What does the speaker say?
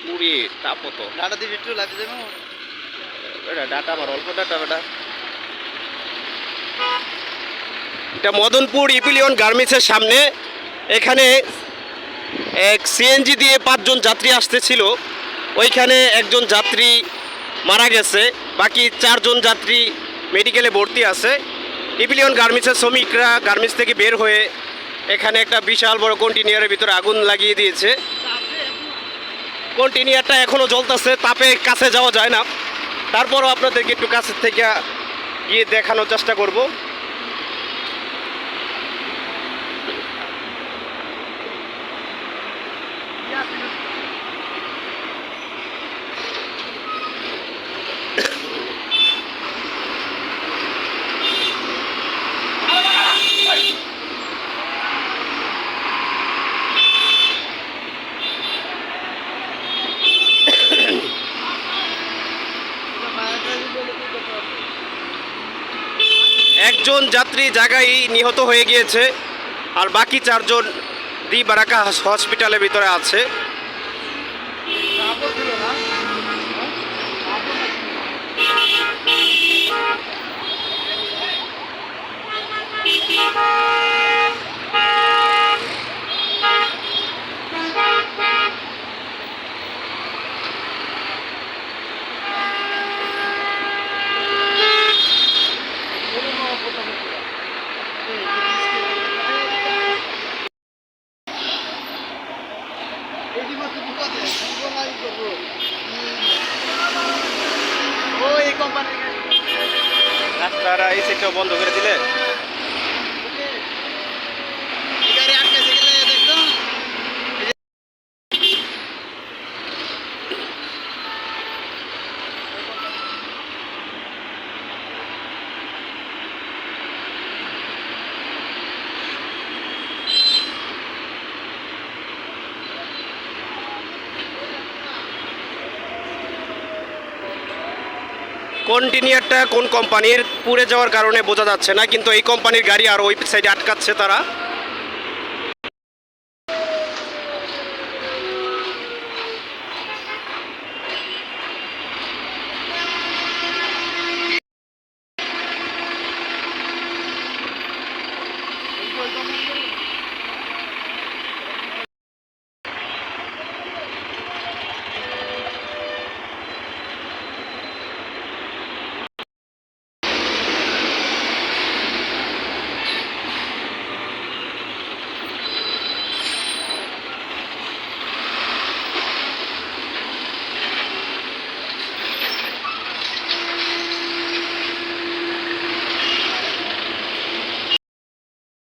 পুরি তাপ তো ডাটা দিয়ে একটু লাগবে যেন এটা ডাটা আমার অল্প ডাটা বেটা। এটা মদনপুর ইপিলিয়ন গার্মেন্টসের সামনে। এখানে এক সিএনজি দিয়ে 5 জন যাত্রী আসতেছিল, ওইখানে একজন যাত্রী মারা গেছে, বাকি 4 জন যাত্রী মেডিকেলে ভর্তি আছে। ইপিলিয়ন গার্মেন্টসের শ্রমিকরা গার্মেন্টস থেকে বের হয়ে এখানে একটা বিশাল বড় কন্টেইনারের ভিতরে আগুন লাগিয়ে দিয়েছে। কন্টেইনারটা এখনও জ্বলতেছে, তাপে কাছে যাওয়া যায় না, তারপরও আপনাদেরকে একটু কাছের থেকে গিয়ে দেখানোর চেষ্টা করব। একজন যাত্রী জায়গায় নিহত হয়ে গিয়েছে, আর বাকি 4 জন দি বারাকা হসপিটালের ভিতরে আছে। রাস্তাটা এই সাইডটাও বন্ধ করে দিলে কন্টেইনারটা কোন কোম্পানির পুড়ে যাওয়ার কারণে বোঝা যাচ্ছে না, কিন্তু এই কোম্পানির গাড়ি আর ওই সাইডে আটকাচ্ছে তারা।